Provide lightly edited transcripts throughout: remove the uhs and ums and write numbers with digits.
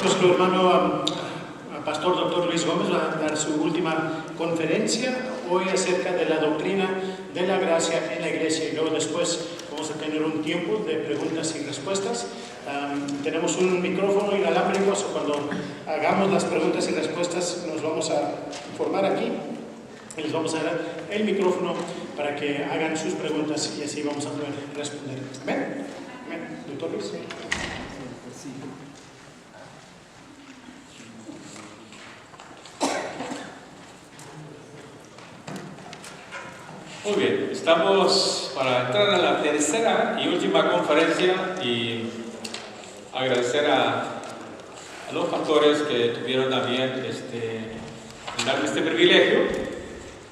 nuestro hermano pastor doctor Luis Gómez va a dar su última conferencia hoy acerca de la doctrina de la gracia en la iglesia, y luego después vamos a tener un tiempo de preguntas y respuestas. Tenemos un micrófono inalámbrico, so cuando hagamos las preguntas y respuestas nos vamos a informar aquí y les vamos a dar el micrófono para que hagan sus preguntas y así vamos a poder responder. ¿Amén? ¿Amén? ¿Doctor Luis? Muy bien, estamos para entrar a la tercera y última conferencia y agradecer a los pastores que tuvieron también darme este privilegio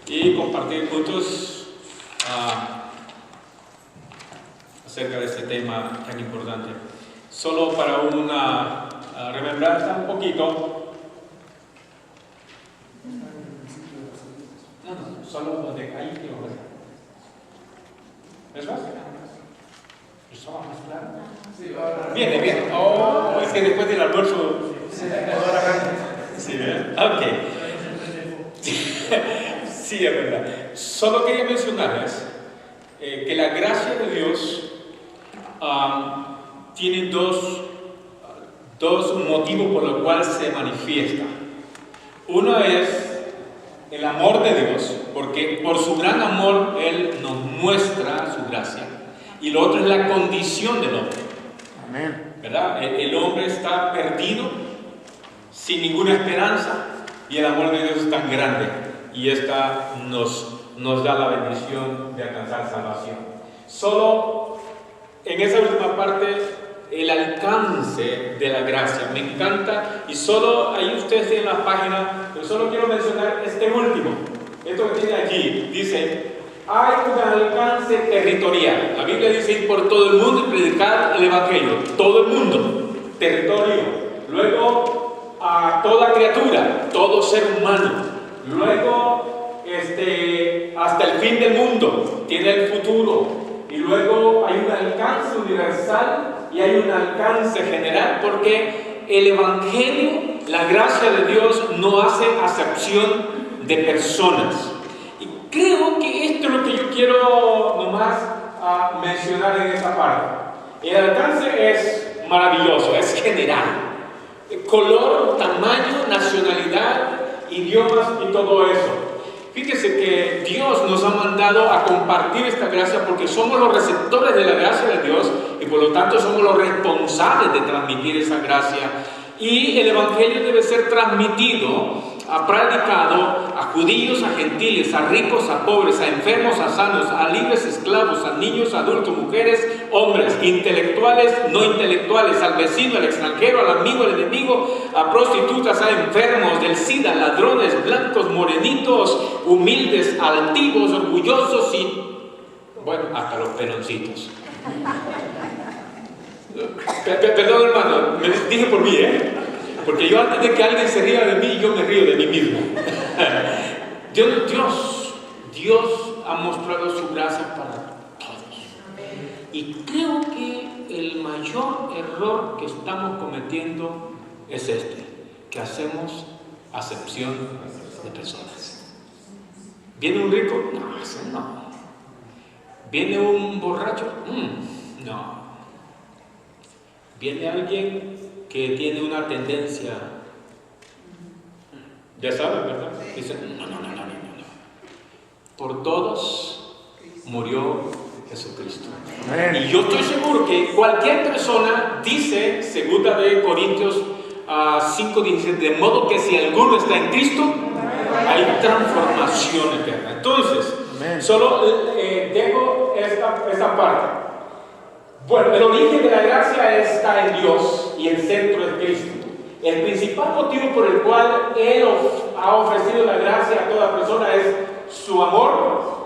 y compartir juntos acerca de este tema tan importante. Solo para una remembranza un poquito. Solo lo de ahí que lo ves. ¿Es más? ¿Estaba más claro? Sí, viene, viene. Oh, es que después del almuerzo. Sí, ¿verdad? Ok. Sí, es verdad. Solo quería mencionarles que la gracia de Dios tiene dos motivos por los cuales se manifiesta. Uno es el amor de Dios, porque por su gran amor Él nos muestra su gracia. Y lo otro es la condición del hombre. Amén. ¿Verdad? El hombre está perdido, sin ninguna esperanza, y el amor de Dios es tan grande. Y esta nos da la bendición de alcanzar salvación. Solo en esa última parte, el alcance de la gracia. Me encanta, y solo ahí ustedes tienen la página, pero solo quiero mencionar este último. Esto que tiene allí, dice, hay un alcance territorial. La Biblia dice ir por todo el mundo y predicar el Evangelio. Todo el mundo, territorio. Luego, a toda criatura, todo ser humano. Luego, hasta el fin del mundo, tiene el futuro. Y luego hay un alcance universal y hay un alcance general, porque el Evangelio, la gracia de Dios, no hace acepción de personas. Y creo que esto es lo que yo quiero nomás mencionar en esta parte. El alcance es maravilloso, es general. Color, tamaño, nacionalidad, idiomas y todo eso. Fíjese que Dios nos ha mandado a compartir esta gracia porque somos los receptores de la gracia de Dios y por lo tanto somos los responsables de transmitir esa gracia. Y el Evangelio debe ser transmitido, predicado a judíos, a gentiles, a ricos, a pobres, a enfermos, a sanos, a libres, esclavos, a niños, adultos, mujeres, hombres, intelectuales, no intelectuales, al vecino, al extranjero, al amigo, al enemigo, a prostitutas, a enfermos del SIDA, ladrones, blancos, morenitos, humildes, altivos, orgullosos y, bueno, hasta los peloncitos. Perdón, hermano, me dije por mí, porque yo antes de que alguien se ría de mí, yo me río de mí mismo. Dios ha mostrado su gracia para todos. Y creo que el mayor error que estamos cometiendo es que hacemos acepción de personas. ¿Viene un rico? No, ese no. ¿Viene un borracho? No. ¿Viene alguien que tiene una tendencia? Ya saben, ¿verdad? Dicen, no. Por todos murió Jesucristo. Amén. Y yo estoy seguro que cualquier persona dice, 2 Corintios 5:17, de modo que si alguno está en Cristo, hay transformación eterna. Entonces, solo dejo esta parte. Bueno, el origen de la gracia está en Dios y el centro es Cristo. El principal motivo por el cual Él ha ofrecido la gracia a toda persona es su amor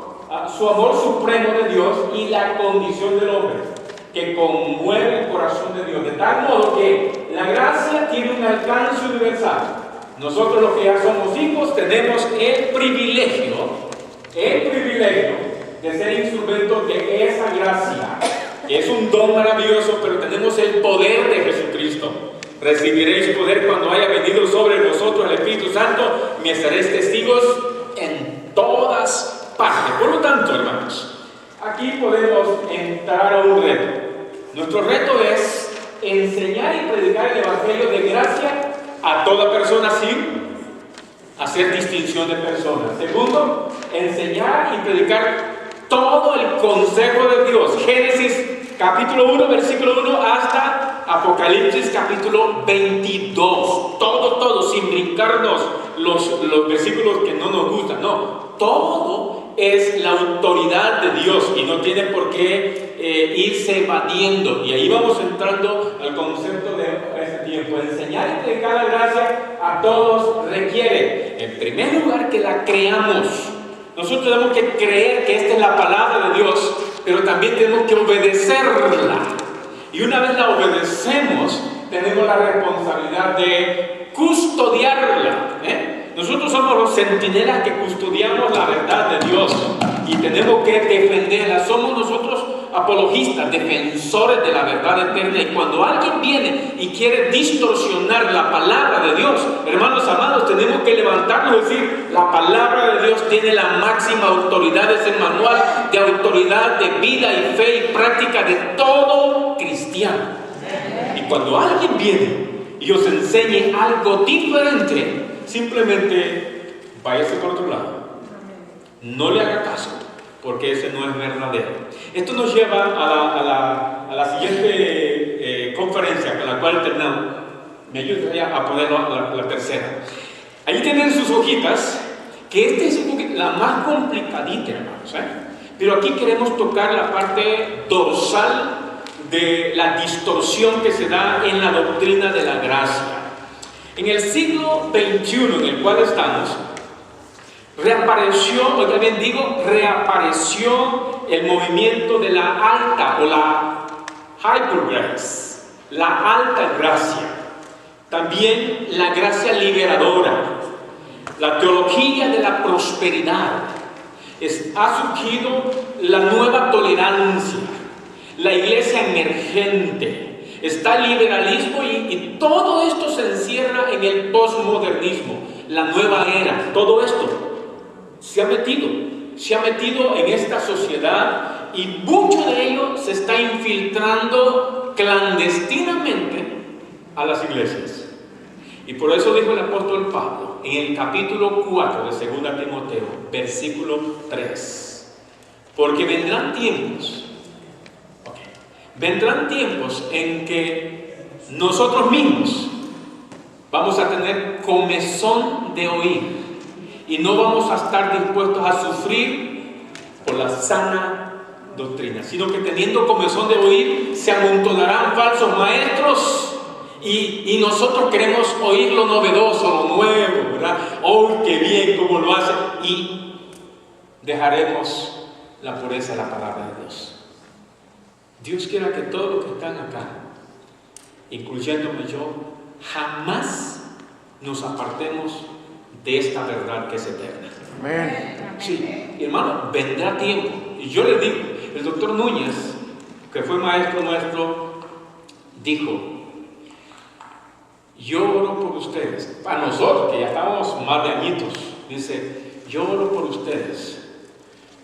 supremo de Dios y la condición del hombre, que conmueve el corazón de Dios, de tal modo que la gracia tiene un alcance universal. Nosotros los que ya somos hijos tenemos el privilegio de ser instrumentos de esa gracia. Es un don maravilloso, pero tenemos el poder de Jesucristo. Recibiréis poder cuando haya venido sobre vosotros el Espíritu Santo, me seréis testigos en todas partes. Por lo tanto, hermanos, aquí podemos entrar a un reto. Nuestro reto es enseñar y predicar el Evangelio de gracia a toda persona sin hacer distinción de personas. Segundo, enseñar y predicar todo el consejo de Dios. Génesis capítulo 1, versículo 1 hasta Apocalipsis capítulo 22. Todo, sin brincarnos los versículos que no nos gustan. No, todo es la autoridad de Dios y no tiene por qué irse evadiendo. Y ahí vamos entrando al concepto de ese tiempo. Enseñar y predicar la gracia a todos requiere, en primer lugar, que la creamos. Nosotros tenemos que creer que esta es la palabra de Dios, pero también tenemos que obedecerla. Y una vez la obedecemos, tenemos la responsabilidad de custodiarla. Nosotros somos los centinelas que custodiamos la verdad de Dios y tenemos que defenderla. Somos nosotros apologistas, defensores de la verdad eterna. Y cuando alguien viene y quiere distorsionar la palabra de Dios, hermanos amados, tenemos que levantarnos y decir: la palabra de Dios tiene la máxima autoridad, es el manual de autoridad de vida y fe y práctica de todo cristiano. Y cuando alguien viene y os enseñe algo diferente, simplemente váyase por otro lado. No le haga caso, porque ese no es verdadero. Esto nos lleva a la siguiente conferencia con la cual terminamos. Me ayudaría a poner la tercera. Ahí tienen sus hojitas, que esta es un poquito la más complicadita, hermanos. Pero aquí queremos tocar la parte dorsal de la distorsión que se da en la doctrina de la gracia. En el siglo XXI en el cual estamos, reapareció el movimiento de la alta o la hyper grace, la alta gracia, también la gracia liberadora, la teología de la prosperidad. Ha surgido la nueva tolerancia, la iglesia emergente, está el liberalismo y todo esto se encierra en el posmodernismo, la nueva era. Todo esto se ha metido en esta sociedad y mucho de ello se está infiltrando clandestinamente a las iglesias. Y por eso dijo el apóstol Pablo en el capítulo 4 de 2 Timoteo, versículo 3: porque vendrán tiempos en que nosotros mismos vamos a tener comezón de oír y no vamos a estar dispuestos a sufrir por la sana doctrina, sino que teniendo comezón de oír se amontonarán falsos maestros y nosotros queremos oír lo novedoso, lo nuevo, ¿verdad? ¡Oh, qué bien cómo lo hace! Y dejaremos la pureza de la palabra de Dios. Dios quiera que todos los que están acá, incluyéndome yo, jamás nos apartemos de esta verdad que es eterna. Amén. Sí, hermano, vendrá tiempo. Y yo le digo, el doctor Núñez, que fue maestro nuestro, dijo: yo oro por ustedes. Para nosotros, que ya estamos más de añitos, dice: yo oro por ustedes,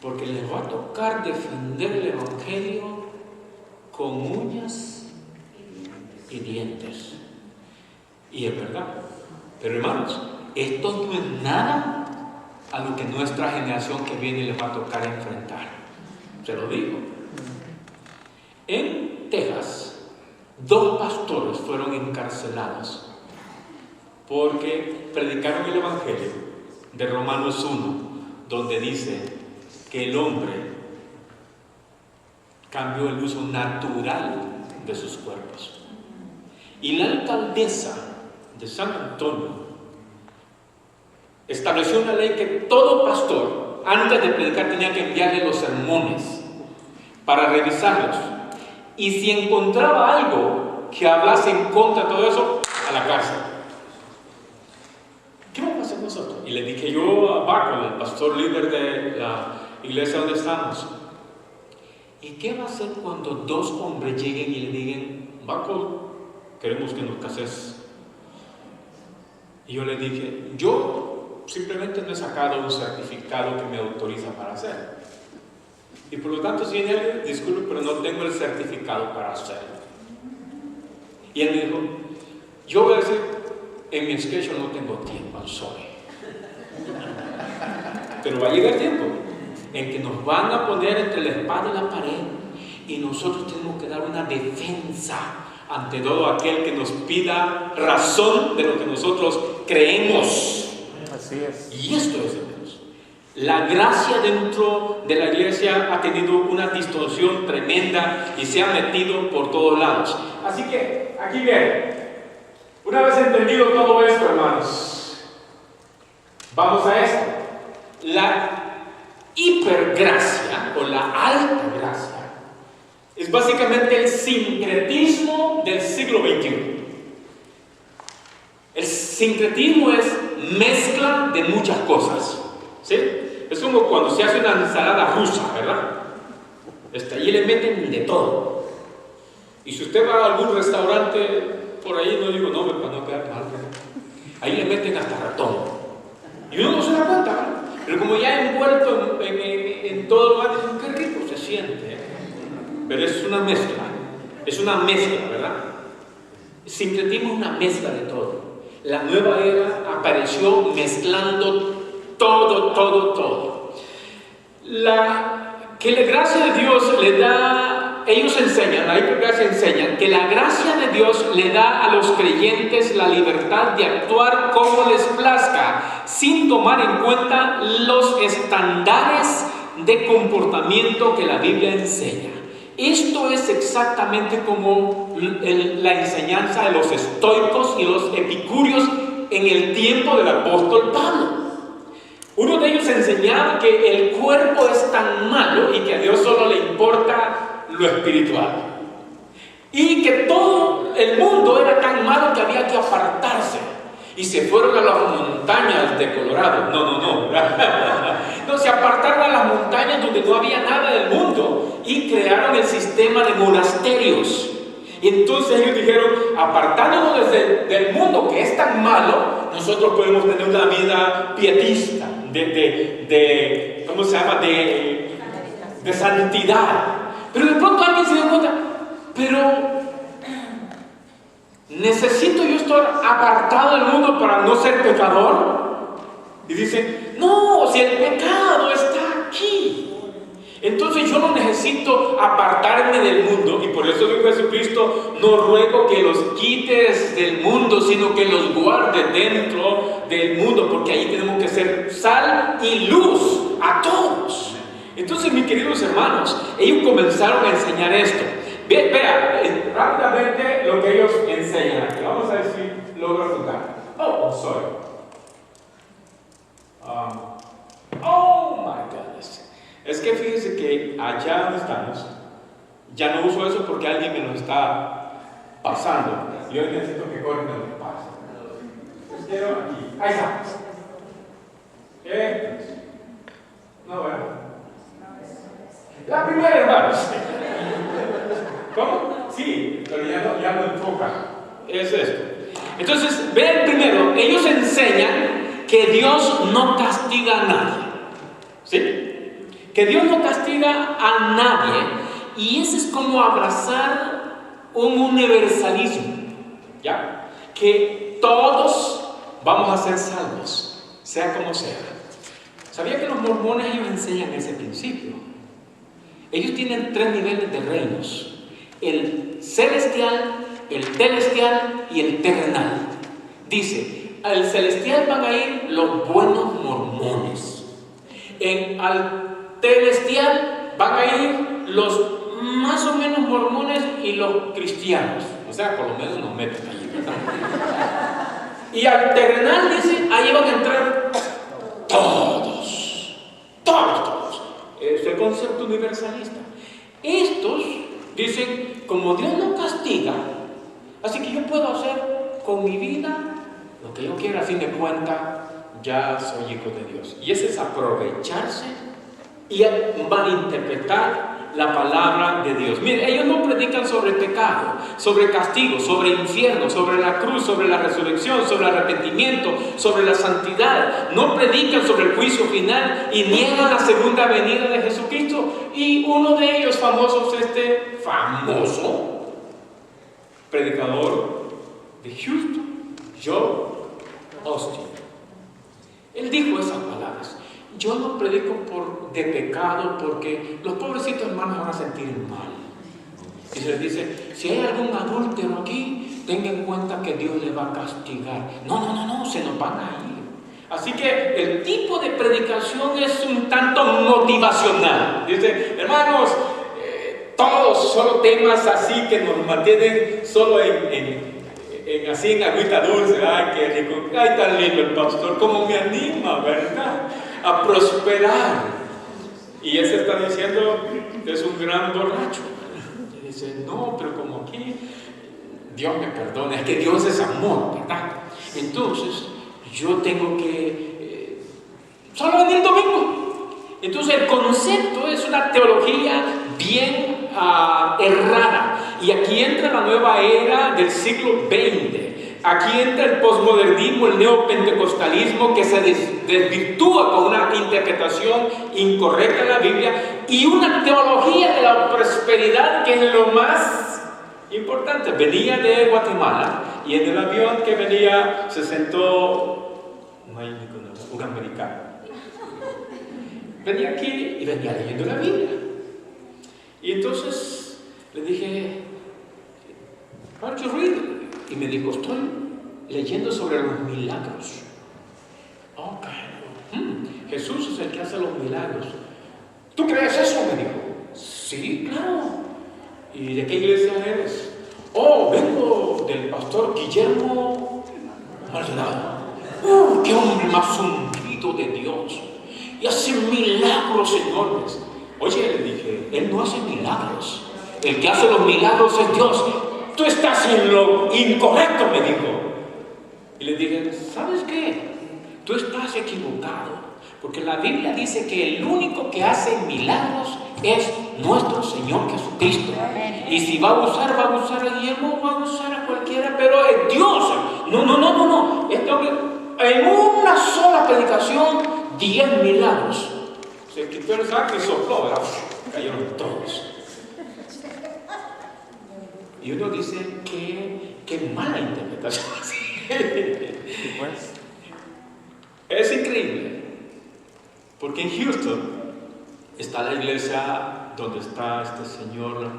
porque les va a tocar defender el Evangelio con uñas y dientes. Y es verdad. Pero hermanos, esto no es nada a lo que nuestra generación que viene les va a tocar enfrentar. Se lo digo. En Texas, 2 pastores fueron encarcelados porque predicaron el Evangelio de Romanos 1, donde dice que el hombre cambió el uso natural de sus cuerpos. Y la alcaldesa de San Antonio estableció una ley que todo pastor, antes de predicar, tenía que enviarle los sermones para revisarlos. Y si encontraba algo que hablase en contra de todo eso, a la cárcel. ¿Qué vamos a hacer nosotros? Y le dije yo a Baco, el pastor líder de la iglesia donde estamos: ¿y qué va a hacer cuando 2 hombres lleguen y le digan: Baco, queremos que nos cases. Y yo le dije, yo simplemente no he sacado un certificado que me autoriza para hacerlo. Y por lo tanto, señor, disculpe, pero no tengo el certificado para hacerlo. Y él me dijo, yo voy a decir, en mi schedule no tengo tiempo, I'm sorry. Pero va a llegar el tiempo en que nos van a poner entre la espada y la pared y nosotros tenemos que dar una defensa ante todo aquel que nos pida razón de lo que nosotros creemos. Así es. Y esto es de Dios. La gracia dentro de la iglesia ha tenido una distorsión tremenda y se ha metido por todos lados. Así que, aquí bien, una vez entendido todo esto, hermanos, vamos a esto. La hipergracia o la alta gracia es básicamente el sincretismo del siglo XXI. El sincretismo es mezcla de muchas cosas, ¿sí? Es como cuando se hace una ensalada rusa, ¿verdad? Allí le meten de todo. Y si usted va a algún restaurante por ahí, no digo nombre para no quedar mal, ahí le meten hasta ratón. Y uno no se da cuenta, ¿verdad? Pero como ya envuelto en todo lugar, dicen, qué rico se siente. Pero es una mezcla, ¿verdad? El sincretismo es una mezcla de todo. La nueva era apareció mezclando todo. Que la gracia de Dios le da, ellos enseñan, la hipergracia enseña que la gracia de Dios le da a los creyentes la libertad de actuar como les plazca, sin tomar en cuenta los estándares de comportamiento que la Biblia enseña. Esto es exactamente como la enseñanza de los estoicos y los epicúreos en el tiempo del apóstol Pablo. Uno de ellos enseñaba que el cuerpo es tan malo y que a Dios solo le importa lo espiritual. Y que todo el mundo era tan malo que había que apartarse. Y se fueron a las montañas de Colorado. No, se apartaron a las montañas donde no había nada del mundo y crearon el sistema de monasterios. Y entonces ellos dijeron, apartándonos del mundo que es tan malo, nosotros podemos tener una vida pietista, ¿cómo se llama? De santidad. Pero de pronto alguien se dio cuenta, pero ¿necesito yo estar apartado del mundo para no ser pecador? Y dicen, no, si el pecado está aquí. Entonces yo no necesito apartarme del mundo. Y por eso dijo Jesucristo, no ruego que los quites del mundo, sino que los guardes dentro del mundo, porque ahí tenemos que ser sal y luz a todos. Entonces, mis queridos hermanos, ellos comenzaron a enseñar esto. Vea, rápidamente lo que ellos enseñan aquí. Vamos a decir, logro resultar. Sorry. Oh my goodness. Es que fíjense que allá donde estamos, ya no uso eso porque alguien me lo está pasando. Yo necesito que corten lo que pasa. Quiero aquí. Ahí está. No, bueno. La primera, hermanos. ¿Cómo? Sí, pero ya no enfoca. Es esto. Entonces, vean primero, ellos enseñan que Dios no castiga a nadie. ¿Sí? Que Dios no castiga a nadie. Y ese es como abrazar un universalismo. ¿Ya? Que todos vamos a ser salvos, sea como sea. ¿Sabía que los mormones ellos enseñan ese principio? Ellos tienen 3 niveles de reinos: el celestial, el telestial y el terrenal. Dice, al celestial van a ir los buenos mormones. Al celestial van a ir los más o menos mormones y los cristianos. O sea, por lo menos nos meten allí, ¿verdad? Y al terrenal, dice, ahí van a entrar todos. Es el concepto universalista. Estos dicen, como Dios no castiga, así que yo puedo hacer con mi vida lo que yo quiera, a fin de cuentas, ya soy hijo de Dios. Y ese es aprovecharse y malinterpretar la palabra de Dios. Miren, ellos no predican sobre pecado, sobre castigo, sobre infierno, sobre la cruz, sobre la resurrección, sobre el arrepentimiento, sobre la santidad. No predican sobre el juicio final y niegan la segunda venida de Jesucristo. Y uno de ellos famoso es este famoso predicador de Houston, Joel Osteen. Él dijo esas palabras: yo no predico de pecado porque los pobrecitos hermanos van a sentir mal. Y se les dice: si hay algún adúltero aquí, tenga en cuenta que Dios le va a castigar. No, se nos van a ir. Así que el tipo de predicación es un tanto motivacional. Dice: hermanos, todos solo temas así que nos mantienen solo así en agüita dulce. Ay, qué rico, ay, tan lindo el pastor, cómo me anima, ¿verdad?, a prosperar. Y él se está diciendo que es un gran borracho. Y dice: no, pero como aquí, Dios me perdona, es que Dios es amor, ¿verdad? Entonces yo tengo que solo venir el domingo. Entonces el concepto es una teología bien errada. Y aquí entra la nueva era del siglo XX. Aquí entra el posmodernismo, el neopentecostalismo, que se desvirtúa con una interpretación incorrecta de la Biblia, y una teología de la prosperidad que es lo más importante. Venía de Guatemala y en el avión que venía se sentó un americano. Venía aquí y venía leyendo la Biblia. Y entonces le dije: "What you read?" Y me dijo: estoy leyendo sobre los milagros. Ok. Jesús es el que hace los milagros. ¿Tú crees eso?, me dijo. Sí, claro. ¿Y de qué iglesia eres? Oh, vengo del pastor Guillermo Maldonado. ¡Qué hombre más ungido de Dios! Y hace milagros enormes. Oye, le dije, él no hace milagros. El que hace los milagros es Dios. Tú estás en lo incorrecto, me dijo. Y le dije: ¿sabes qué? Tú estás equivocado, porque la Biblia dice que el único que hace milagros es nuestro Señor Jesucristo. Y si va a usar a Guillermo, va a usar a cualquiera, pero es Dios. No. En una sola predicación, 10 milagros. Se quitó el saco y sopló, ¿verdad? Cayeron todos. Y uno dice: qué mala interpretación. Es increíble, porque en Houston está la iglesia donde está este señor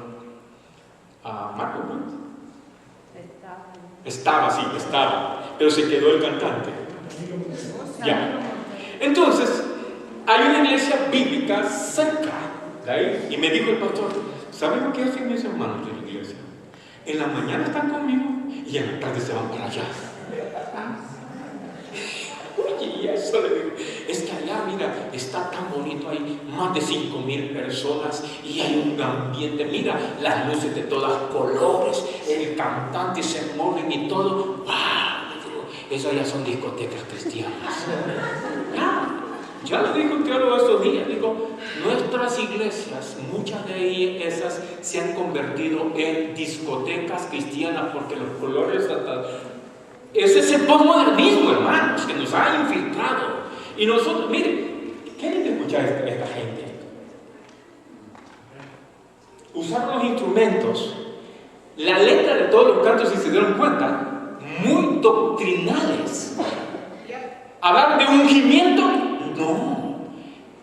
Marco, ¿no? Estaba, pero se quedó el cantante. Ya. Entonces, hay una iglesia bíblica cerca de ahí. Y me dijo el pastor: ¿saben lo que hacen mis hermanos de la iglesia? En la mañana están conmigo y en la tarde se van para allá. Oye, y eso le digo: es que allá, mira, está tan bonito, hay más de 5,000 personas y hay un ambiente, mira, las luces de todos colores, el cantante se mueven y todo. ¡Wow! Le digo, eso ya son discotecas cristianas. Ya lo dijo un teólogo estos días. Digo, nuestras iglesias, muchas de esas se han convertido en discotecas cristianas porque los colores ese es el posmodernismo, hermanos, que nos ha infiltrado. Y nosotros, miren, ¿quieren escuchar esta gente? Usaron los instrumentos, la letra de todos los cantos, si se dieron cuenta, muy doctrinales. ¿Hablar de ungimiento? No.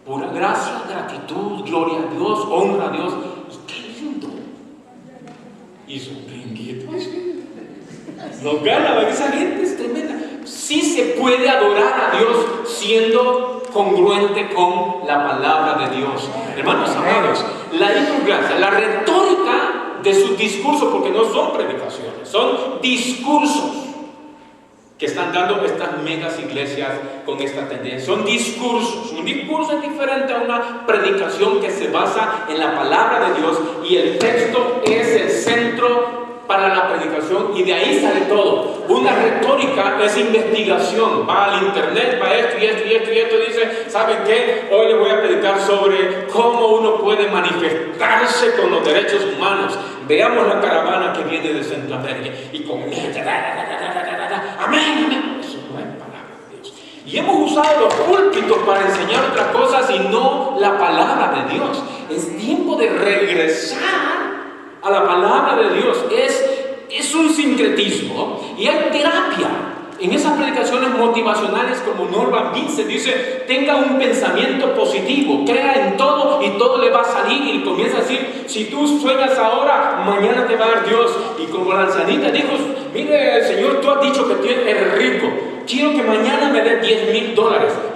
Pura gracia, gratitud, gloria a Dios, honra a Dios. Y qué lindo. Y su brinquito. No gana, esa gente es tremenda. Sí se puede adorar a Dios siendo congruente con la palabra de Dios. Hermanos amados, la ignorancia, la retórica de sus discursos, porque no son predicaciones, son discursos que están dando estas megas iglesias con esta tendencia. Son discursos. Un discurso es diferente a una predicación que se basa en la palabra de Dios y el texto es el centro para la predicación y de ahí sale todo. Una retórica es investigación, va al internet, va esto y esto y esto y esto, dice, ¿saben qué? Hoy les voy a predicar sobre cómo uno puede manifestarse con los derechos humanos. Veamos la caravana que viene de Centroamérica y comienza, amén, amén. Eso no es palabra de Dios. Y hemos usado los púlpitos para enseñar otras cosas y no la palabra de Dios. Es tiempo de regresar a la palabra de Dios. Es un sincretismo y hay terapia en esas predicaciones motivacionales, como Norman Vincent dice: tenga un pensamiento positivo, crea en todo y todo le va a salir, y comienza a decir: si tú sueñas ahora, mañana te va a dar Dios. Y como la ancianita dijo: mire, Señor, tú has dicho que tú eres rico, quiero que mañana me des $10,000,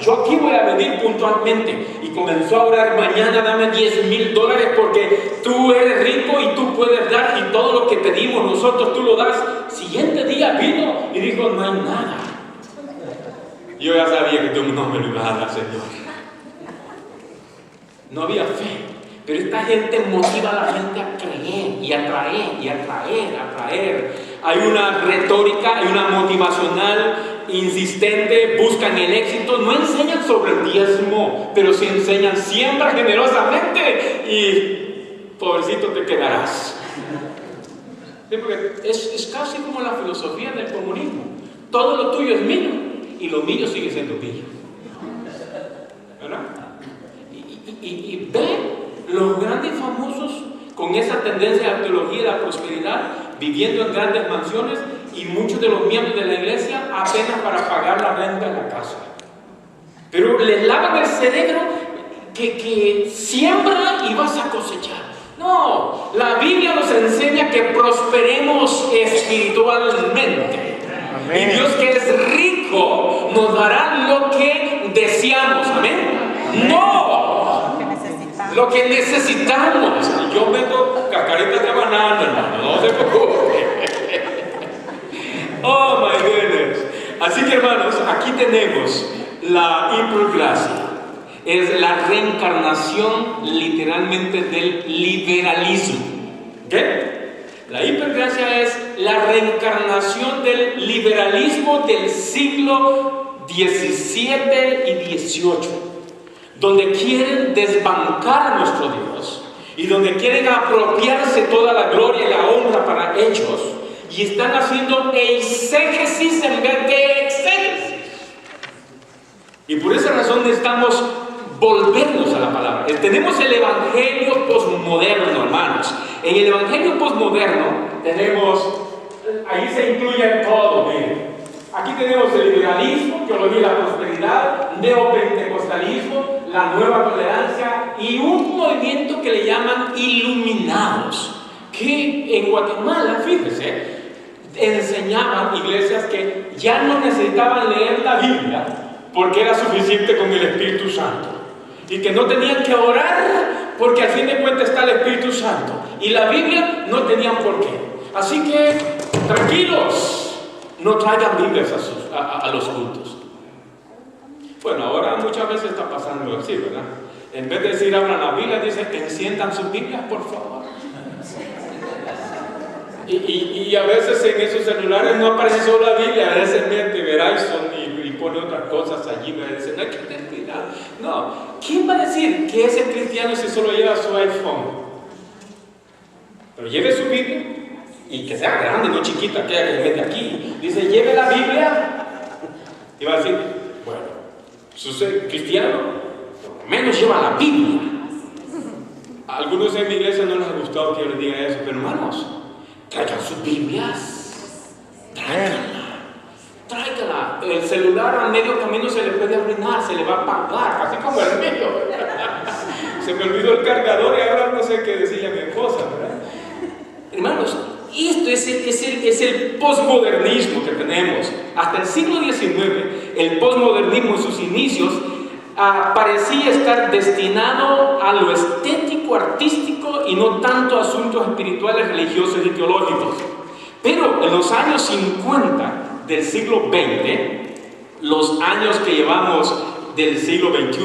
yo aquí voy a venir puntualmente. Y comenzó a orar: mañana dame $10,000 porque tú eres rico y tú puedes dar, y todo lo que pedimos nosotros tú lo das. Siguiente día vino y dijo: no hay nada. Yo ya sabía que tú no me lo ibas a dar, Señor. No había fe. Pero esta gente motiva a la gente a creer y a traer y a traer, a traer. Hay una retórica, hay una motivacional insistente, buscan el éxito. No enseñan sobre el diezmo, pero sí enseñan: siembra generosamente y pobrecito te quedarás. Sí, porque es casi como la filosofía del comunismo: todo lo tuyo es mío y lo mío sigue siendo mío, ¿verdad? Y ven los grandes famosos con esa tendencia a la teología de la prosperidad, viviendo en grandes mansiones, y muchos de los miembros de la iglesia apenas para pagar la renta de la casa. Pero les lavan el cerebro que siembra y vas a cosechar. No, la Biblia nos enseña que prosperemos espiritualmente. Amén. Y Dios, que es rico, nos dará lo que deseamos. Amén. No, lo que necesitamos. Yo meto cascaritas de banana, hermano, no se preocupe. Oh my goodness. Así que, hermanos, aquí tenemos la hipergracia. Es la reencarnación literalmente del liberalismo. ¿Qué? La hipergracia es la reencarnación del liberalismo del siglo XVII y XVIII, donde quieren desbancar a nuestro Dios y donde quieren apropiarse toda la gloria y la honra para ellos, y están haciendo eisegesis en vez de exégesis. Y por esa razón necesitamos volvernos a la palabra. Tenemos el evangelio posmoderno, hermanos. En el evangelio posmoderno tenemos, ahí se incluye todo, miren. Aquí tenemos el liberalismo, teología de la prosperidad, neopentecostalismo, la nueva tolerancia y un movimiento que le llaman iluminados, que en Guatemala, fíjese, enseñaban iglesias que ya no necesitaban leer la Biblia porque era suficiente con el Espíritu Santo, y que no tenían que orar porque al fin de cuentas está el Espíritu Santo, y la Biblia no tenían por qué. Así que tranquilos, no traigan Biblias a los cultos. Bueno, ahora muchas veces está pasando así, ¿verdad? En vez de decir abran la Biblia, dicen enciendan sus Biblias, por favor. Y a veces en esos celulares no aparece solo la Biblia, a veces mete Verizon y pone otras cosas allí, me dicen: no hay que tener cuidado. No, ¿quién va a decir que es el cristiano si solo lleva su iPhone? Pero lleve su Biblia, y que sea grande, no chiquita, aquella que le mete aquí. Dice: lleve la Biblia, y va a decir: bueno, ¿usted es cristiano? Por lo menos lleva la Biblia. A algunos en mi iglesia no les ha gustado que yo les diga eso, pero hermanos, traigan sus Biblias, tráigala. El celular a medio camino se le puede arruinar, se le va a apagar, así como el mío. Se me olvidó el cargador y ahora no sé qué decirle a mi esposa, ¿verdad? Hermanos, esto es el posmodernismo que tenemos. Hasta el siglo XIX, el posmodernismo en sus inicios parecía estar destinado a lo estético, artístico, y no tanto a asuntos espirituales, religiosos y teológicos. Pero en los años 50 del siglo XX, los años que llevamos del siglo XXI,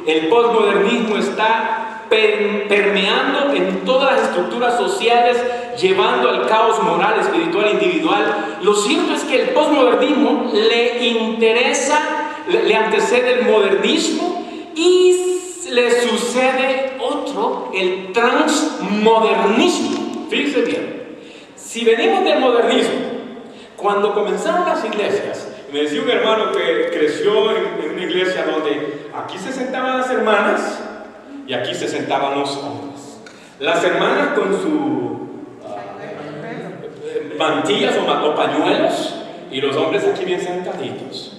el posmodernismo está permeando en todas las estructuras sociales, llevando al caos moral, espiritual, individual. Lo cierto es que el posmodernismo le antecede el modernismo y le sucede otro, el transmodernismo. Fíjense bien, si venimos del modernismo, cuando comenzaron las iglesias, me decía un hermano que creció en una iglesia donde aquí se sentaban las hermanas y aquí se sentaban los hombres. Las hermanas con sus mantillas o pañuelos y los hombres aquí bien sentaditos.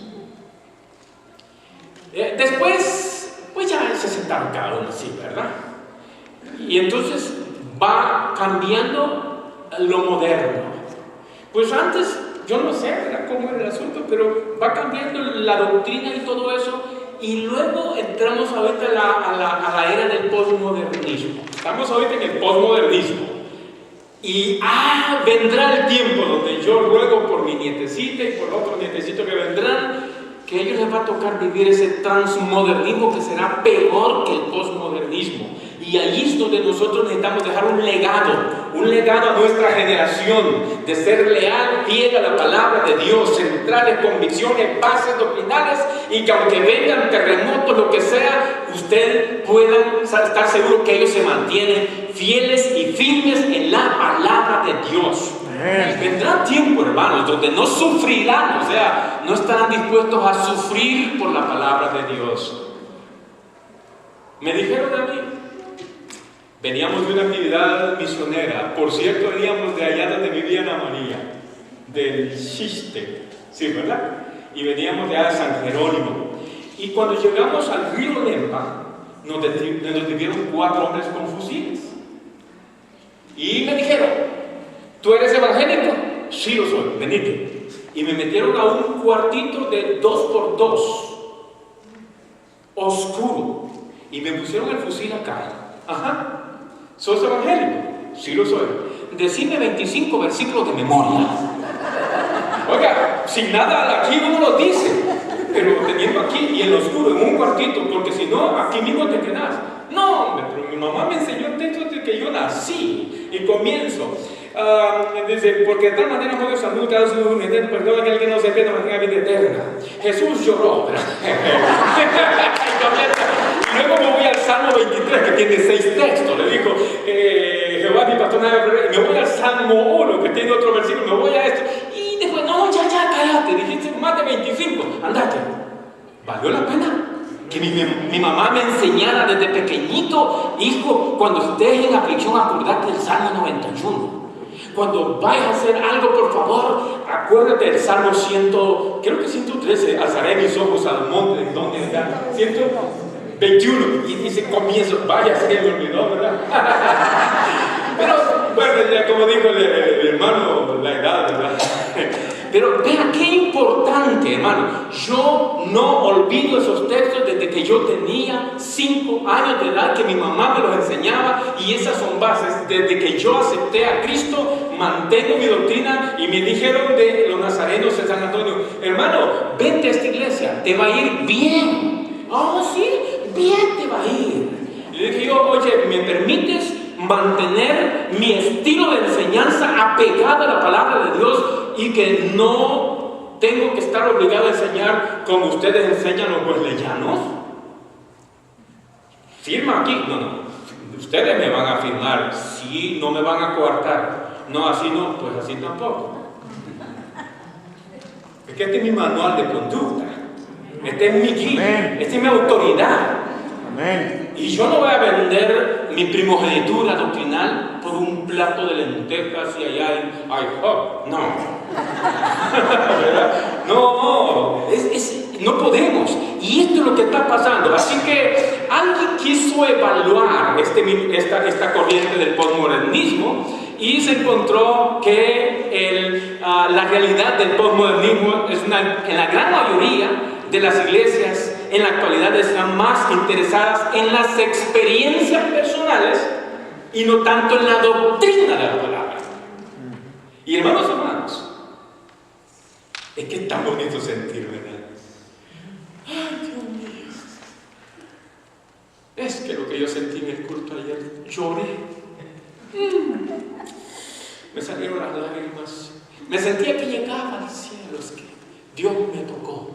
Después, pues ya se sentaron cada uno así, ¿verdad? Y entonces va cambiando lo moderno. Pues antes, yo no sé cómo era el asunto, pero va cambiando la doctrina y todo eso. Y luego entramos ahorita a la era del posmodernismo. Estamos ahorita en el posmodernismo. Y vendrá el tiempo donde yo ruego por mi nietecita y por otro nietecito que vendrán, que a ellos les va a tocar vivir ese transmodernismo que será peor que el posmodernismo. Y allí es donde nosotros necesitamos dejar un legado a nuestra generación, de ser leal, fiel a la palabra de Dios, centrales, convicciones, bases doctrinales, y que aunque vengan terremotos, lo que sea, usted pueda estar seguro que ellos se mantienen fieles y firmes en la palabra de Dios. Vendrá tiempo, hermanos, donde no sufrirán, o sea, no estarán dispuestos a sufrir por la palabra de Dios. Me dijeron a mí, veníamos de una actividad misionera, por cierto, veníamos de allá donde vivía Ana María, del Chiste, ¿sí, verdad? Y veníamos de allá de San Jerónimo. Y cuando llegamos al río Lempa, nos detuvieron 4 hombres con fusiles. Y me dijeron, ¿tú eres evangélico? Sí, lo soy, venite. Y me metieron a un cuartito de 2x2, oscuro, y me pusieron el fusil acá. Ajá. ¿Sos evangélico? Sí, lo soy. Decime 25 versículos de memoria. Oiga, sin nada aquí uno lo dice, pero teniendo aquí y en lo oscuro, en un cuartito, porque si no, aquí mismo te quedas. No, hombre, pero mi mamá me enseñó el texto desde que yo nací. Y comienzo. Dice, porque de tal manera amó Dios al mundo que ha dado su unidad, perdón que alguien no se pierda, mantenga vida eterna. Jesús lloró. Y luego me voy al Salmo 23, que tiene 6 textos. Le dijo, Jehová mi pastor, me voy al Salmo 1, que tiene otro versículo, me voy a esto. Y después, no, ya, cállate, dijiste más de 25, andate. ¿Valió la pena? Que mi mamá me enseñara desde pequeñito, hijo, cuando estés en aflicción, acordate del Salmo 91. Cuando vayas a hacer algo, por favor, acuérdate del Salmo 113, alzaré mis ojos al monte, ¿dónde está? 121, y dice, comienzo, vaya, se me olvidó, ¿verdad? Pero, bueno, ya como dijo el hermano, la edad, ¿verdad? Pero vean qué importante, hermano. Yo no olvido esos textos desde que yo tenía 5 años de edad, que mi mamá me los enseñaba, y esas son bases. Desde que yo acepté a Cristo, mantengo mi doctrina, y me dijeron de los nazarenos de San Antonio, hermano, vente a esta iglesia, te va a ir bien. Oh, sí, bien te va a ir. Y le dije yo, oye, ¿me permites mantener mi estilo de enseñanza apegado a la palabra de Dios y que no tengo que estar obligado a enseñar como ustedes enseñan los wesleyanos? ¿Firma aquí? No. Ustedes me van a firmar. Sí, no me van a coartar. No, así no, pues así tampoco. Es que este es mi manual de conducta. Este es mi guía. Esta es mi autoridad. Amén. Y yo no voy a vender mi primogenitura doctrinal por un plato de lentejas y allá en IHOP. No. No podemos. Y esto es lo que está pasando. Así que alguien quiso evaluar esta corriente del posmodernismo y se encontró que la realidad del posmodernismo es en la gran mayoría de las iglesias en la actualidad están más interesadas en las experiencias personales y no tanto en la doctrina de la palabra. Y hermanos, es que es tan bonito sentir, ¿verdad? Ay, Dios mío. Es que lo que que yo sentí en el culto ayer. Lloré. Me salieron las lágrimas. Me sentía que llegaba al cielo, es que Dios me tocó.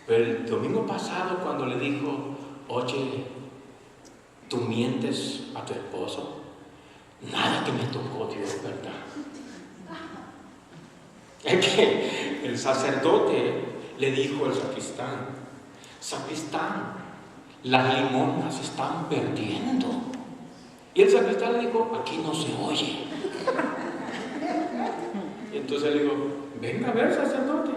Pero el domingo pasado, cuando le dijo, oye, ¿tú mientes a tu esposo? Nada que me tocó Dios, ¿verdad? Es que el sacerdote le dijo al sacristán, sacristán, las limonas se están perdiendo. Y el sacristán le dijo, aquí no se oye. Y entonces le digo, venga a ver, sacerdote.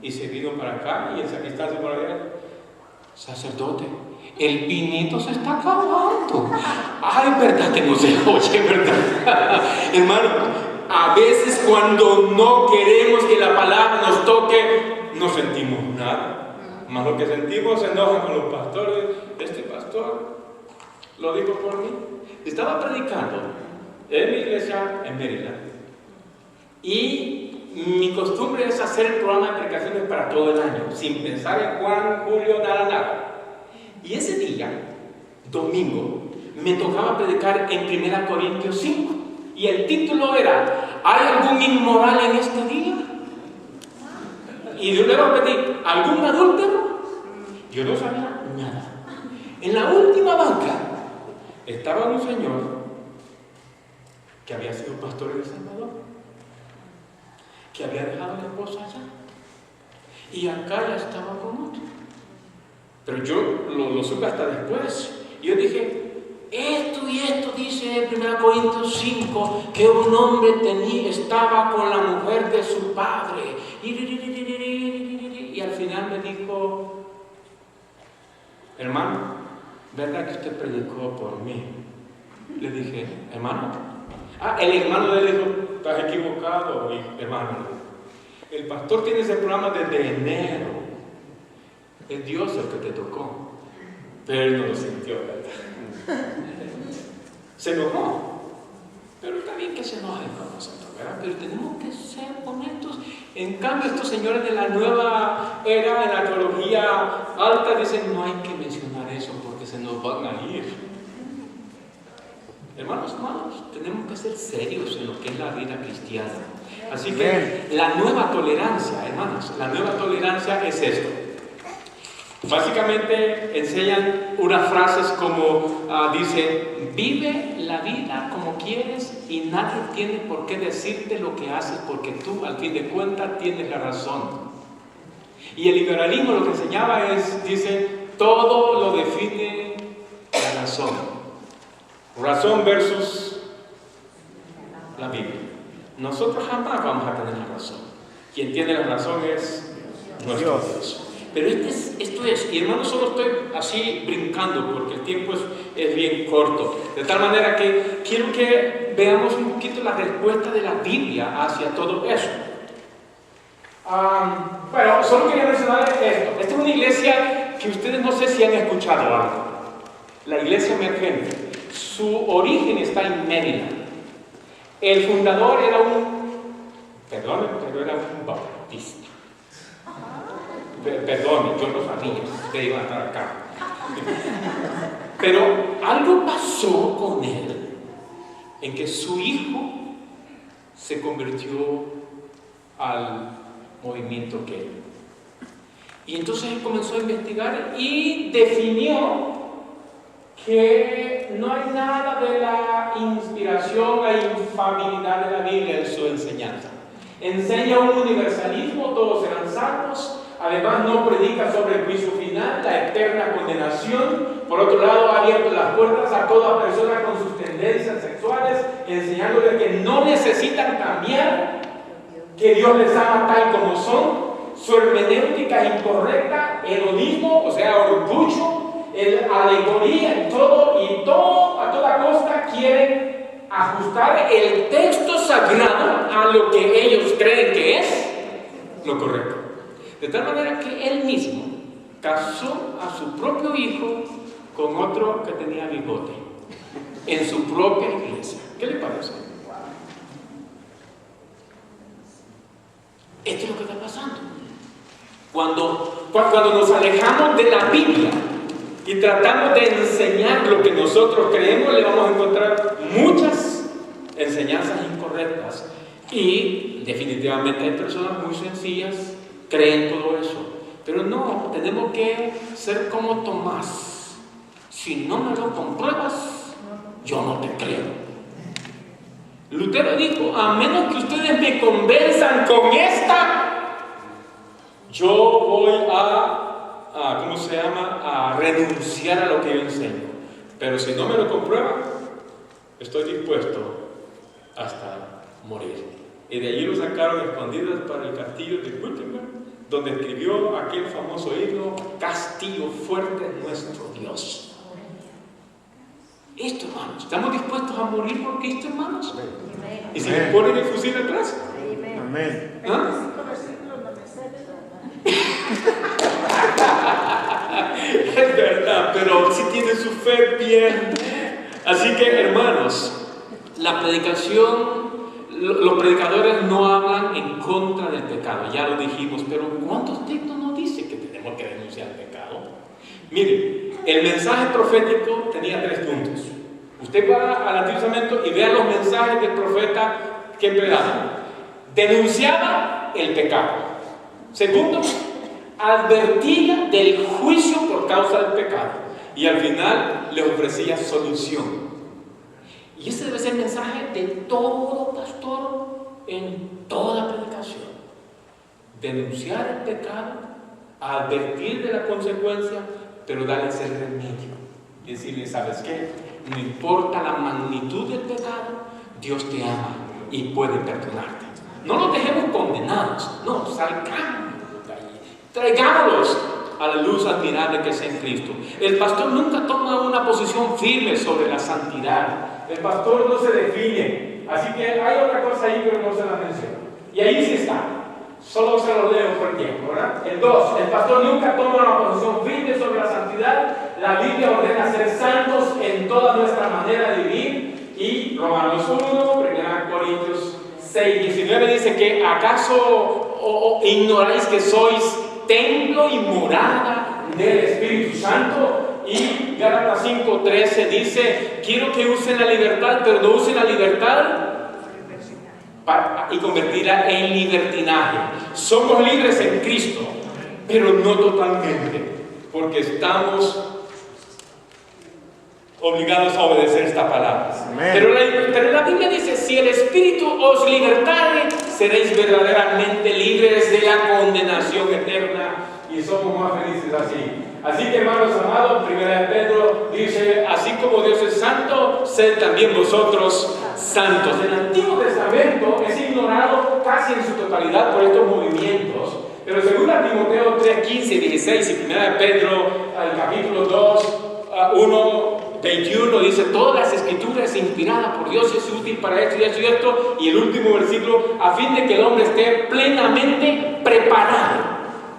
Y se vino para acá y el sacristán se fue a ver. Sacerdote, el vinito se está acabando. Ay, verdad que no se oye, ¿verdad? Hermano, a veces cuando no queremos que la palabra nos toque, no sentimos nada. Más lo que sentimos se enoja con los pastores. Este pastor lo dijo por mí. Estaba predicando en mi iglesia en Maryland. Y mi costumbre es hacer el programa de predicaciones para todo el año, sin pensar en Juan, Julio, nada. Y ese día, domingo, me tocaba predicar en 1 Corintios 5. Y el título era, ¿hay algún inmoral en este día? Y yo luego pedí, ¿algún adúltero? Yo no sabía nada. En la última banca estaba un señor que había sido pastor en El Salvador, que había dejado a la esposa allá, y acá ya estaba con otro. Pero yo lo supe hasta después. Y yo dije, esto y esto dice en 1 Corintios 5, que un hombre estaba con la mujer de su padre. Y al final me dijo, hermano, ¿verdad que usted predicó por mí? Le dije, hermano. El hermano de él dijo, estás equivocado, hermano. El pastor tiene ese programa desde enero. Es Dios el que te tocó. Pero él no lo sintió, ¿verdad? Se enojó. Pero está bien que se enojen con nosotros, ¿verdad? Pero tenemos que ser honestos. En cambio, estos señores de la nueva era, de la teología alta, dicen, no hay que mencionar eso porque se nos van a ir. Hermanos, tenemos que ser serios en lo que es la vida cristiana. Así que la nueva tolerancia, hermanos, la nueva tolerancia es esto. Básicamente enseñan unas frases como, dice, vive la vida como quieres y nadie tiene por qué decirte lo que haces porque tú, al fin de cuentas, tienes la razón. Y el liberalismo lo que enseñaba es, dice, todo lo define la razón. Razón versus la Biblia. Nosotros jamás vamos a tener la razón. Quien tiene la razón es nuestro Dios. Pero esto es, y hermanos, solo estoy así brincando porque el tiempo es bien corto. De tal manera que quiero que veamos un poquito la respuesta de la Biblia hacia todo eso. Bueno, solo quería mencionar esto. Esta es una iglesia que ustedes no sé si han escuchado algo. La iglesia emergente. Su origen está en Maryland. El fundador era pero era un bautista. Perdón, yo no sabía que iban a estar acá. Pero algo pasó con él, en que su hijo se convirtió al movimiento gay. Y entonces él comenzó a investigar y definió que no hay nada de la inspiración e infalibilidad de la Biblia en su enseñanza. Enseña un universalismo, todos serán salvos. Además no predica sobre el juicio final, la eterna condenación. Por otro lado, ha abierto las puertas a toda persona con sus tendencias sexuales, enseñándole que no necesitan cambiar, que Dios les ama tal como son. Su hermenéutica es incorrecta, hedonismo, o sea, orgullo, alegoría y todo, a toda costa quieren ajustar el texto sagrado a lo que ellos creen que es lo correcto. De tal manera que él mismo casó a su propio hijo con otro que tenía bigote en su propia iglesia. ¿Qué le parece? Esto es lo que está pasando. Cuando nos alejamos de la Biblia y tratamos de enseñar lo que nosotros creemos, le vamos a encontrar muchas enseñanzas incorrectas. Y definitivamente hay personas muy sencillas, creen todo eso. Pero no, tenemos que ser como Tomás. Si no me lo compruebas, yo no te creo. Lutero dijo, a menos que ustedes me convenzan con esta, yo voy a renunciar a lo que yo enseño. Pero si no me lo comprueban, estoy dispuesto hasta morir. Y de allí lo sacaron escondidas para el castillo de Wittenberg, donde escribió aquel famoso himno, Castillo fuerte nuestro Dios. Esto, hermanos, ¿estamos dispuestos a morir por Cristo, hermanos? Amén. ¿Y si le ponen el fusil atrás? Amén. ¿Ah? Es verdad, pero si tiene su fe bien. Así que, hermanos, la predicación, los predicadores no hablan en contra del pecado, ya lo dijimos, pero ¿cuántos textos nos dicen que tenemos que denunciar el pecado? Miren, el mensaje profético tenía 3 puntos. Usted va al Antiguo Testamento y vea los mensajes del profeta que empleaban. Denunciaba el pecado. Segundo, advertía del juicio por causa del pecado. Y al final le ofrecía solución. Y ese debe ser el mensaje de todo pastor en toda predicación. Denunciar el pecado, advertir de la consecuencia, pero darles el remedio. Decirle, ¿sabes qué? No importa la magnitud del pecado, Dios te ama y puede perdonarte. No los dejemos condenados, no, salgamos de ahí. Traigámoslos a la luz admirable que es en Cristo. El pastor nunca toma una posición firme sobre la santidad. El pastor no se define. Así que hay otra cosa ahí que no se la menciono. Y ahí sí está. Solo se lo leo por tiempo, ¿verdad? El 2. El pastor nunca toma una posición firme sobre la santidad. La Biblia ordena ser santos en toda nuestra manera de vivir. Y Romanos 1, 1 Corintios 6, 19 dice que ¿acaso ignoráis que sois templo y morada del Espíritu Santo? Y Gálatas 5, 13 dice, quiero que usen la libertad, pero no usen la libertad y convertirla en libertinaje. Somos libres en Cristo, pero no totalmente, porque estamos obligados a obedecer esta palabra. Pero la Biblia dice, si el Espíritu os libertare, seréis verdaderamente libres de la condenación eterna, y somos más felices así. Así que, hermanos amados, 1 Pedro dice, así como Dios es santo, sed también vosotros santos. El Antiguo Testamento es ignorado casi en su totalidad por estos movimientos, pero según Timoteo 3, 15, 16 y 1 Pedro, al capítulo 2, 1, 21, dice, todas las escrituras inspiradas por Dios es útil para esto y esto y esto, y el último versículo, a fin de que el hombre esté plenamente preparado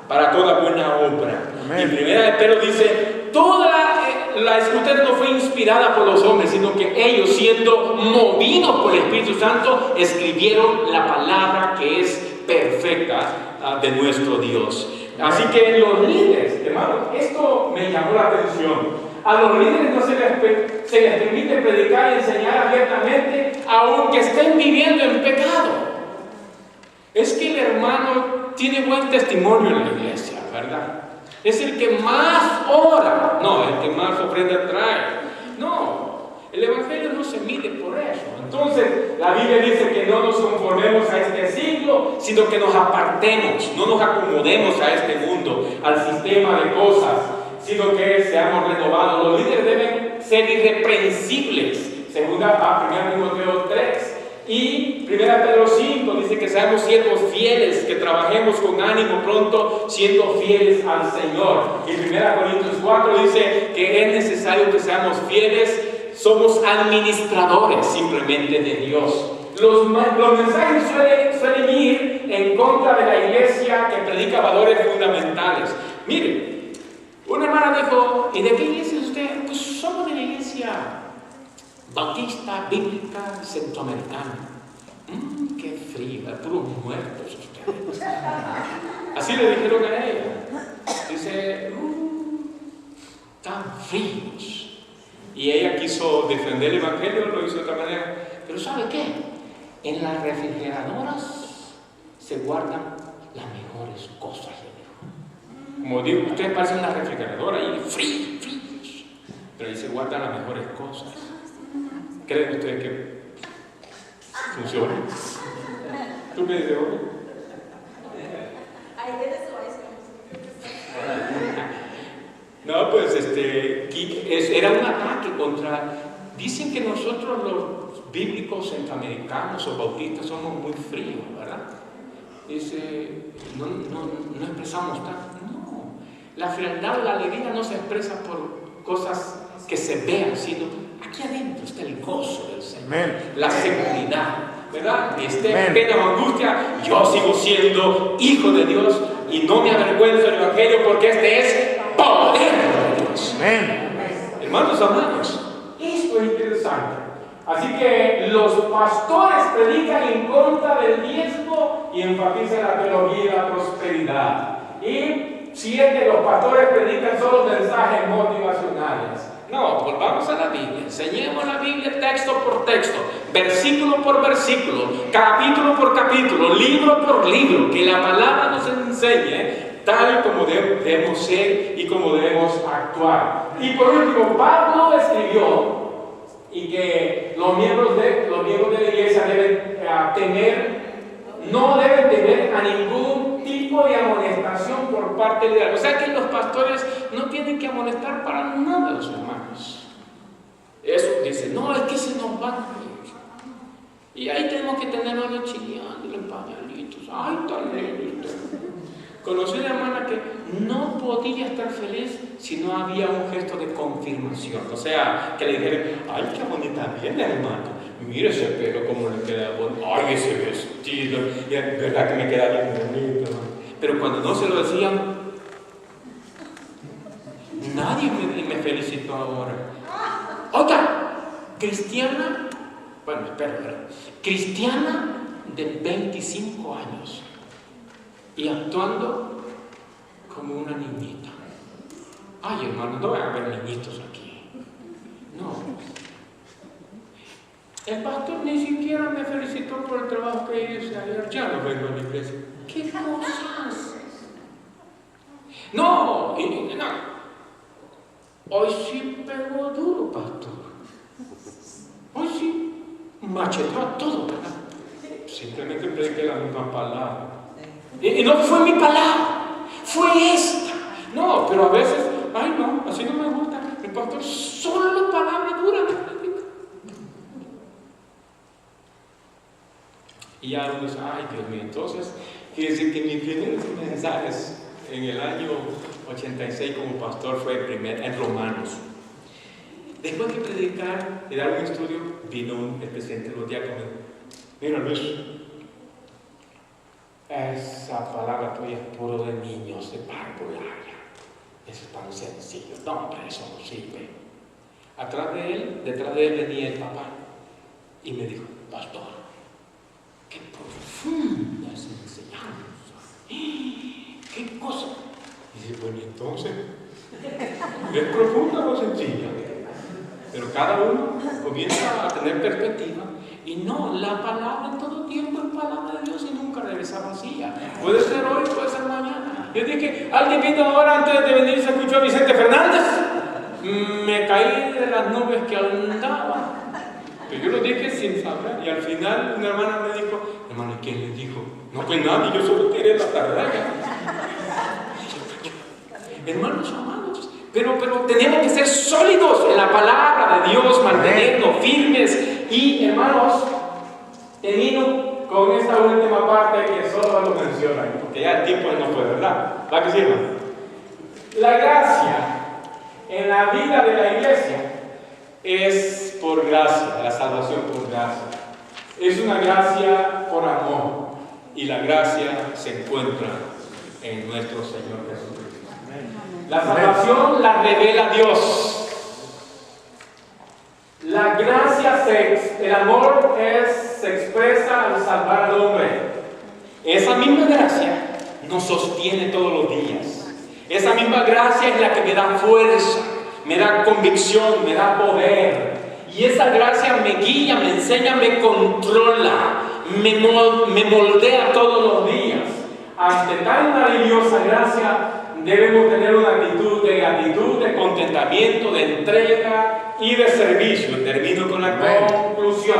para toda buena obra. Amén. Y 1 Pedro dice, toda la escritura no fue inspirada por los hombres, sino que ellos, siendo movidos por el Espíritu Santo, escribieron la palabra que es perfecta de nuestro Dios. Así que los líderes, hermanos, esto me llamó la atención. A los líderes no se les permite predicar y enseñar abiertamente, aunque estén viviendo en pecado. Es que el hermano tiene buen testimonio en la iglesia, ¿verdad? Es el que más ora, no, el que más ofrenda trae. No, el evangelio no se mide por eso. Entonces, la Biblia dice que no nos conformemos a este siglo, sino que nos apartemos, no nos acomodemos a este mundo, al sistema de cosas, sino que seamos renovados. Los líderes deben ser irreprensibles, segunda 1 Timoteo 3. Y 1 Pedro 5 dice que seamos siervos fieles, que trabajemos con ánimo pronto, siendo fieles al Señor. Y 1 Corintios 4 dice que es necesario que seamos fieles, somos administradores simplemente de Dios. Los mensajes suelen ir en contra de la iglesia que predica valores fundamentales. Miren, una hermana dijo, ¿y de qué iglesia es usted? Pues somos de la iglesia bautista, bíblica, centroamericana. Qué frío, puros muertos ustedes. Así le dijeron a ella. Dice, tan fríos. Y ella quiso defender el Evangelio, lo hizo de otra manera. Pero ¿sabe qué? En las refrigeradoras se guardan las mejores cosas. Como digo, ustedes parecen una refrigeradora y fríos, pero ahí se guardan las mejores cosas. ¿Creen ustedes que funciona? ¿Tú qué dices, Jorge? No, pues era un ataque contra... Dicen que nosotros los bíblicos centroamericanos o bautistas somos muy fríos, ¿verdad? Dice, no expresamos tanto. No, la frialdad, la alegría no se expresa por cosas que se vean, sino aquí adentro está el gozo del Señor. Amén. La seguridad, ¿verdad? Esté en pena o angustia, yo sigo siendo hijo de Dios y no me avergüenzo del Evangelio porque este es poder de Dios. Amén. Hermanos amados, esto es interesante. Así que los pastores predican en contra del diezmo y enfatizan la teología y la prosperidad. Y 7, los pastores predican solo mensajes motivacionales. No, volvamos a la Biblia, enseñemos la Biblia texto por texto, versículo por versículo, capítulo por capítulo, libro por libro, que la palabra nos enseñe tal como debemos ser y como debemos actuar. Y por último, Pablo escribió y que los miembros de la iglesia no deben tener a ningún tipo de amonestación por parte de Dios. O sea que los pastores no tienen que amonestar para nada a los hermanos. Eso dice, no, es que se nos van a ir. Y ahí tenemos que tener a los chileando, los pañalitos. Ay, tan lindo. Conocí una hermana que no podía estar feliz si no había un gesto de confirmación. O sea, que le dijeran, ay, qué bonita viene, hermano. Mira ese pelo, cómo le queda bonito. Ay, ese vestido. Y es verdad que me queda bien bonito. Pero cuando no se lo decían, nadie me felicitó ahora. Oiga, cristiana, cristiana de 25 años. Y actuando como una niñita. Ay, hermano, no van a haber niñitos aquí. No. El pastor ni siquiera me felicitó por el trabajo que hice ayer. Ya no vengo a la iglesia. ¿Qué cosas? No. Hoy sí pegó duro, pastor. Hoy sí macheteó a todo, ¿verdad? Simplemente prediqué la misma palabra. Y no fue mi palabra, fue esta. No, pero a veces, ay no, así no me gusta. El pastor solo palabra dura me predica. Y ya uno dice, ay Dios mío, entonces, fíjense que mis primeros mensajes en el año 86 como pastor fue en Romanos. Después de predicar y dar un estudio, vino el presidente de los diáconos. Mira Luis, esa palabra tuya es puro de niños de parvularia. Eso es tan sencillo. No, hombre, eso no sirve. Detrás de él venía el papá y me dijo, pastor, qué profunda esa enseñanza. ¿Qué cosa? Y dice, bueno, entonces, ¿es profunda o sencilla? Pero cada uno comienza a tener perspectiva. Y no, la palabra en todo tiempo es palabra de Dios y nunca regresa vacía. Puede ser hoy, puede ser mañana. Yo dije, alguien vino ahora antes de venir y se escuchó a Vicente Fernández. Me caí de las nubes que andaba. Pero yo lo dije sin saber. Y al final una hermana me dijo, hermano, ¿y quién le dijo? No, pues nadie, yo solo tiré la tardaga. Hermanos amados, pero tenemos que ser sólidos en la palabra de Dios, mantenernos firmes. Y hermanos, termino con esta última parte que solo lo mencionan, porque ya el tiempo no fue, ¿verdad? ¿Va que sí, hermano? La gracia en la vida de la iglesia es por gracia, la salvación por gracia. Es una gracia por amor, y la gracia se encuentra en nuestro Señor Jesucristo. La salvación la revela Dios. La gracia, el amor se expresa al salvar al hombre. Esa misma gracia nos sostiene todos los días. Esa misma gracia es la que me da fuerza, me da convicción, me da poder. Y esa gracia me guía, me enseña, me controla, me moldea todos los días. Ante tan maravillosa gracia, debemos tener una actitud de gratitud, de contentamiento, de entrega y de servicio. Termino con la conclusión.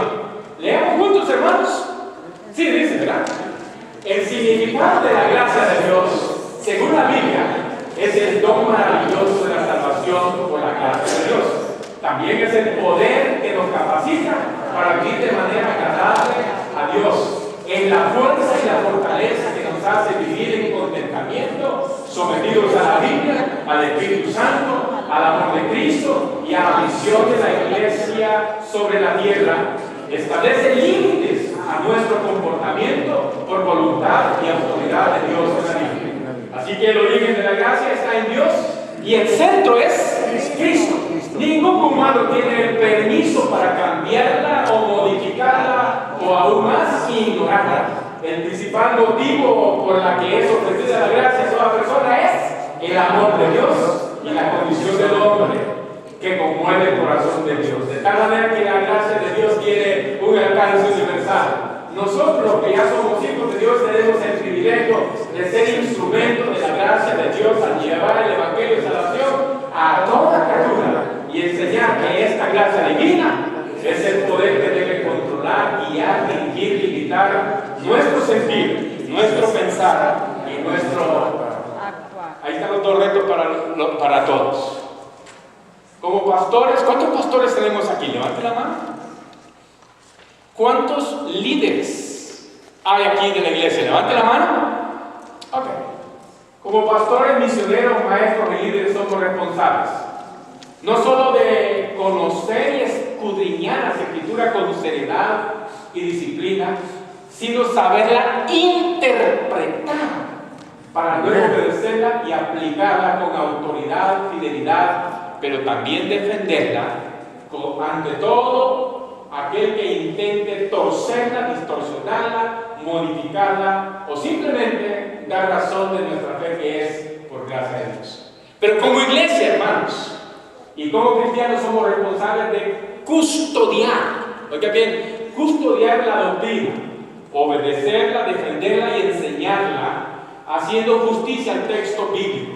Leamos juntos, hermanos. Sí, dice, ¿verdad? El significado de la gracia de Dios, según la Biblia, es el don maravilloso de la salvación por la gracia de Dios. También es el poder que nos capacita para vivir de manera agradable a Dios. Es la fuerza y la fortaleza que nos hace vivir en contentamiento, sometidos a la Biblia, al Espíritu Santo, al amor de Cristo y a la misión de la Iglesia sobre la tierra. Establece límites a nuestro comportamiento por voluntad y autoridad de Dios en la Biblia. Así que el origen de la gracia está en Dios y el centro es Cristo. Ningún humano tiene el permiso para cambiarla o modificarla o aún más ignorarla. El principal motivo por la que es ofrecida la gracia a toda persona es el amor de Dios y la condición del hombre que conmueve el corazón de Dios. De tal manera que la gracia de Dios tiene un alcance universal. Nosotros que ya somos hijos de Dios tenemos el privilegio de ser instrumentos de la gracia de Dios al llevar el Evangelio de salvación a toda criatura y enseñar que esta gracia divina es el poder que debe controlar, guiar, dirigir, limitar nuestro sentir, nuestro pensar y nuestro actuar. Ahí están los dos retos para todos. Como pastores, ¿cuántos pastores tenemos aquí? Levante la mano. ¿Cuántos líderes hay aquí de la iglesia? Levante la mano. Ok. Como pastores, misioneros, maestros y líderes somos responsables no solo de conocer y escudriñar las escrituras con seriedad y disciplina, sino saberla interpretar para luego obedecerla y aplicarla con autoridad, fidelidad, pero también defenderla ante todo aquel que intente torcerla, distorsionarla, modificarla o simplemente dar razón de nuestra fe que es por gracia de Dios. Pero como iglesia, hermanos, y como cristianos somos responsables de custodiar, oiga bien, custodiar la doctrina, obedecerla, defenderla y enseñarla, haciendo justicia al texto bíblico.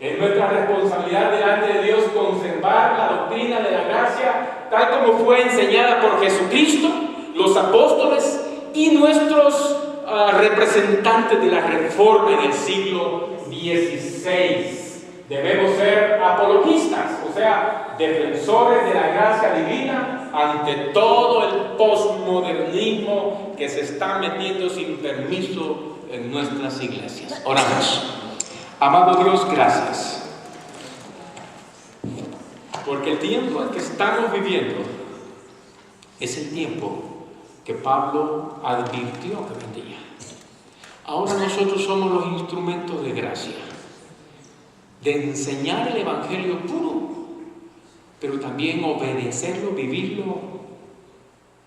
Es nuestra responsabilidad delante de Dios conservar la doctrina de la gracia tal como fue enseñada por Jesucristo, los apóstoles y nuestros representantes de la Reforma en el siglo XVI. Debemos ser apologistas, o sea, defensores de la gracia divina ante todo el posmodernismo que se está metiendo sin permiso en nuestras iglesias. Oramos. Amado Dios, gracias, porque el tiempo en que estamos viviendo es el tiempo que Pablo advirtió que vendría. Ahora nosotros somos los instrumentos de gracia, de enseñar el Evangelio puro, pero también obedecerlo, vivirlo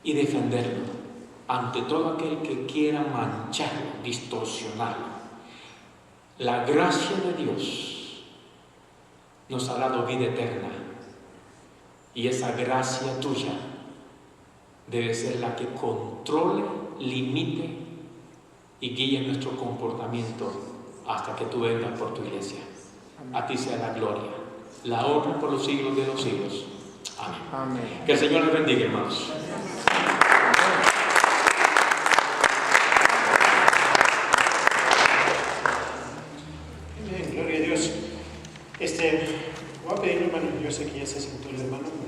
y defenderlo ante todo aquel que quiera mancharlo, distorsionarlo. La gracia de Dios nos ha dado vida eterna y esa gracia tuya debe ser la que controle, limite y guíe nuestro comportamiento hasta que tú vengas por tu iglesia. A ti sea la gloria, la honra por los siglos de los siglos. Amén. Amén. Que el Señor les bendiga, hermanos. Bien, gloria a Dios. Voy a pedirle, hermano, yo sé que ya se sentó el hermano.